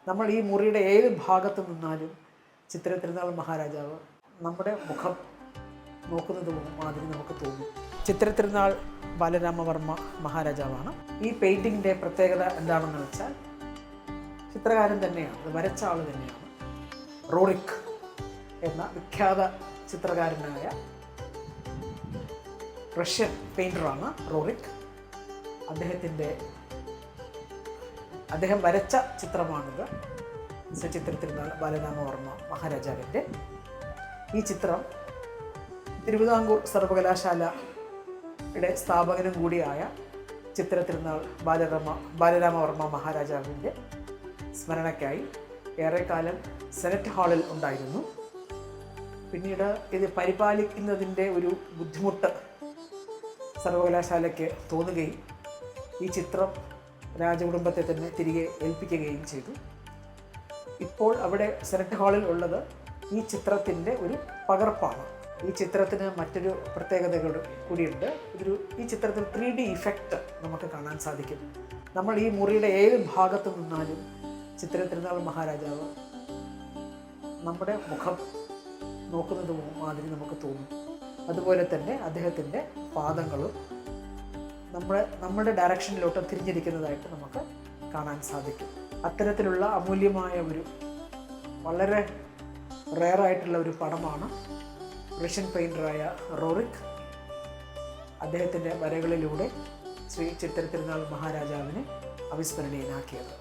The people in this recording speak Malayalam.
നമ്മൾ ഈ മുറിയുടെ ഏത് ഭാഗത്ത് നിന്നാലും ചിത്രത്തിരുനാൾ മഹാരാജാവ് നമ്മുടെ മുഖം നോക്കുന്നത് മാതിരി നമുക്ക് തോന്നും. ചിത്രത്തിരുനാൾ ബാലരാമവർമ്മ മഹാരാജാവാണ്. ഈ പെയിൻറ്റിങ്ങിൻ്റെ പ്രത്യേകത എന്താണെന്ന് വെച്ചാൽ ചിത്രകാരൻ തന്നെയാണ്, അത് വരച്ച ആൾ തന്നെയാണ്. റോറിക് എന്ന വിഖ്യാത ചിത്രകാരനായ റഷ്യൻ പെയിൻറ്ററാണ് റോറിക്. അദ്ദേഹം വരച്ച ചിത്രമാണിത്. ചിത്രത്തിരുനാൾ ബാലരാമവർമ്മ മഹാരാജാവിൻ്റെ ഈ ചിത്രം തിരുവിതാംകൂർ സർവകലാശാലയുടെ സ്ഥാപകനും കൂടിയായ ചിത്രത്തിരുനാൾ ബാലരാമവർമ്മ മഹാരാജാവിൻ്റെ സ്മരണയ്ക്കായി ഏറെക്കാലം സെനറ്റ് ഹാളിൽ ഉണ്ടായിരുന്നു. പിന്നീട് ഇത് പരിപാലിക്കുന്നതിൻ്റെ ഒരു ബുദ്ധിമുട്ട് സർവകലാശാലയ്ക്ക് തോന്നുകയും ഈ ചിത്രം രാജകുടുംബത്തെ തന്നെ തിരികെ ഏൽപ്പിക്കുകയും ചെയ്തു. ഇപ്പോൾ അവിടെ സെനറ്റ് ഹാളിൽ ഉള്ളത് ഈ ചിത്രത്തിൻ്റെ ഒരു പകർപ്പാണ്. ഈ ചിത്രത്തിന് മറ്റൊരു പ്രത്യേകതകൾ കൂടിയുണ്ട്. ഈ ചിത്രത്തിൽ 3D ഇഫക്റ്റ് നമുക്ക് കാണാൻ സാധിക്കും. നമ്മൾ ഈ മുറിയുടെ ഏത് ഭാഗത്ത് നിന്നാലും ചിത്രത്തിരുനാൾ മഹാരാജാവ് നമ്മുടെ മുഖം നോക്കുന്നത് മാതിരി നമുക്ക് തോന്നും. അതുപോലെ തന്നെ അദ്ദേഹത്തിൻ്റെ പാദങ്ങളും നമ്മുടെ ഡയറക്ഷനിലോട്ട് തിരിഞ്ഞിരിക്കുന്നതായിട്ട് നമുക്ക് കാണാൻ സാധിക്കും. അത്തരത്തിലുള്ള അമൂല്യമായ വളരെ റെയറായിട്ടുള്ള ഒരു പടമാണ് റഷ്യൻ പെയിൻറ്ററായ റോറിക് അദ്ദേഹത്തിൻ്റെ വരകളിലൂടെ ശ്രീ ചിത്രത്തിരുനാൾ മഹാരാജാവിനെ അവിസ്മരണീയനാക്കിയത്.